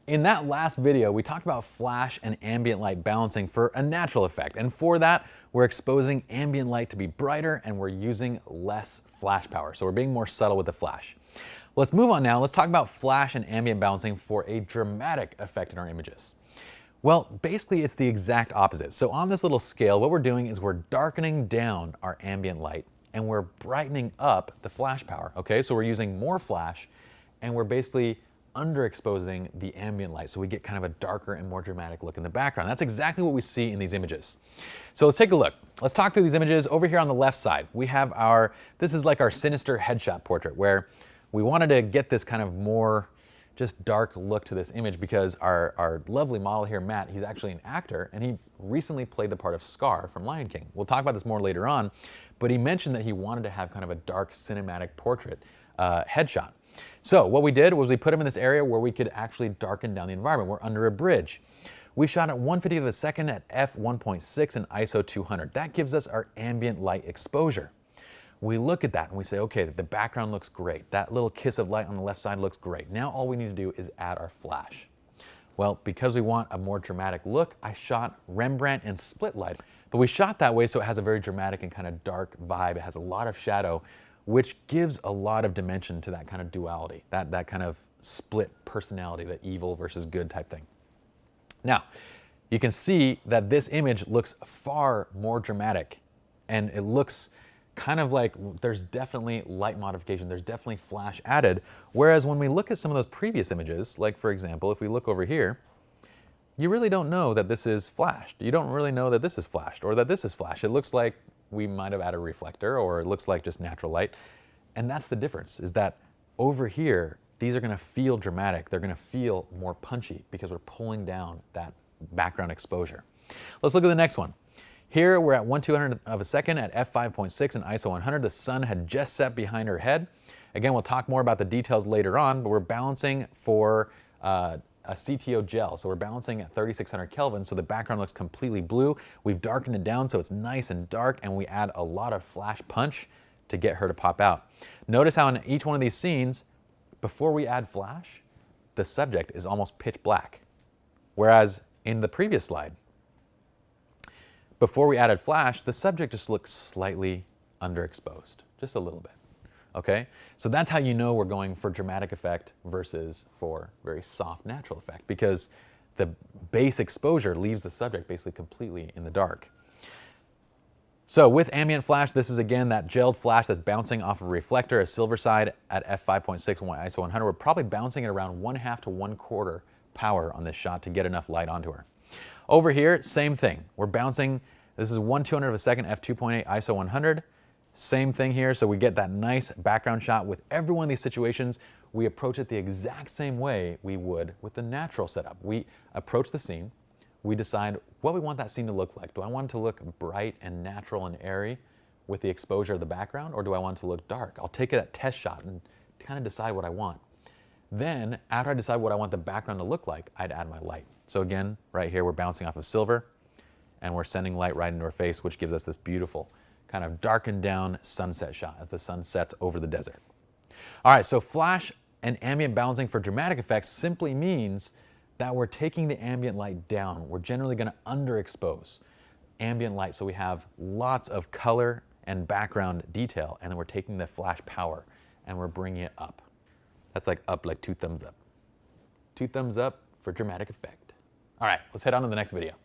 In that last video, we talked about flash and ambient light balancing for a natural effect. And for that, we're exposing ambient light to be brighter and we're using less flash power. So we're being more subtle with the flash. Let's move on now. Let's talk about flash and ambient balancing for a dramatic effect in our images. Well, basically it's the exact opposite. So on this little scale, what we're doing is we're darkening down our ambient light and we're brightening up the flash power, okay? So we're using more flash and we're basically underexposing the ambient light, so we get kind of a darker and more dramatic look in the background. That's exactly what we see in these images. So let's take a look. Let's talk through these images. Over here on the left side, we have this is like our sinister headshot portrait, where we wanted to get this kind of more just dark look to this image because our lovely model here, Matt, he's actually an actor and he recently played the part of Scar from Lion King. We'll talk about this more later on, but he mentioned that he wanted to have kind of a dark cinematic portrait headshot. So what we did was we put him in this area where we could actually darken down the environment. We're under a bridge. We shot at 1/50 of a second at f1.6 and ISO 200. That gives us our ambient light exposure. We look at that and we say, okay, the background looks great. That little kiss of light on the left side looks great. Now all we need to do is add our flash. Well, because we want a more dramatic look, I shot Rembrandt and split light. But we shot that way so it has a very dramatic and kind of dark vibe. It has a lot of shadow, which gives a lot of dimension to that kind of duality, that kind of split personality, that evil versus good type thing. Now, you can see that this image looks far more dramatic, and it looks kind of like there's definitely light modification, there's definitely flash added, whereas when we look at some of those previous images, like for example, if we look over here, you really don't know that this is flashed. You don't really know that this is flashed or that this is flashed. It looks like we might have added a reflector, or it looks like just natural light. And that's the difference, is that over here, these are gonna feel dramatic. They're gonna feel more punchy because we're pulling down that background exposure. Let's look at the next one. Here we're at 1/200 of a second at f5.6 and ISO 100. The sun had just set behind her head. Again, we'll talk more about the details later on, but we're balancing for a CTO gel. So we're balancing at 3600 Kelvin, so the background looks completely blue. We've darkened it down so it's nice and dark, and we add a lot of flash punch to get her to pop out. Notice how in each one of these scenes, before we add flash, the subject is almost pitch black. Whereas in the previous slide, before we added flash, the subject just looks slightly underexposed, just a little bit. Okay, so that's how you know we're going for dramatic effect versus for very soft natural effect, because the base exposure leaves the subject basically completely in the dark. So with ambient flash, this is again that gelled flash that's bouncing off of a reflector, a silver side at f5.6 and ISO 100. We're probably bouncing at around 1/2 to 1/4 power on this shot to get enough light onto her. Over here, same thing. We're bouncing, this is 1/200 of a second, f2.8, ISO 100. Same thing here, so we get that nice background shot. With every one of these situations, we approach it the exact same way we would with the natural setup. We approach the scene, we decide what we want that scene to look like. Do I want it to look bright and natural and airy with the exposure of the background, or do I want it to look dark? I'll take it at test shot and kind of decide what I want. Then, after I decide what I want the background to look like, I'd add my light. So again, right here, we're bouncing off of silver, and we're sending light right into her face, which gives us this beautiful kind of darkened down sunset shot as the sun sets over the desert. All right, so flash and ambient balancing for dramatic effects simply means that we're taking the ambient light down. We're generally gonna underexpose ambient light so we have lots of color and background detail, and then we're taking the flash power and we're bringing it up. That's like up like 2 thumbs up. 2 thumbs up for dramatic effect. All right, let's head on to the next video.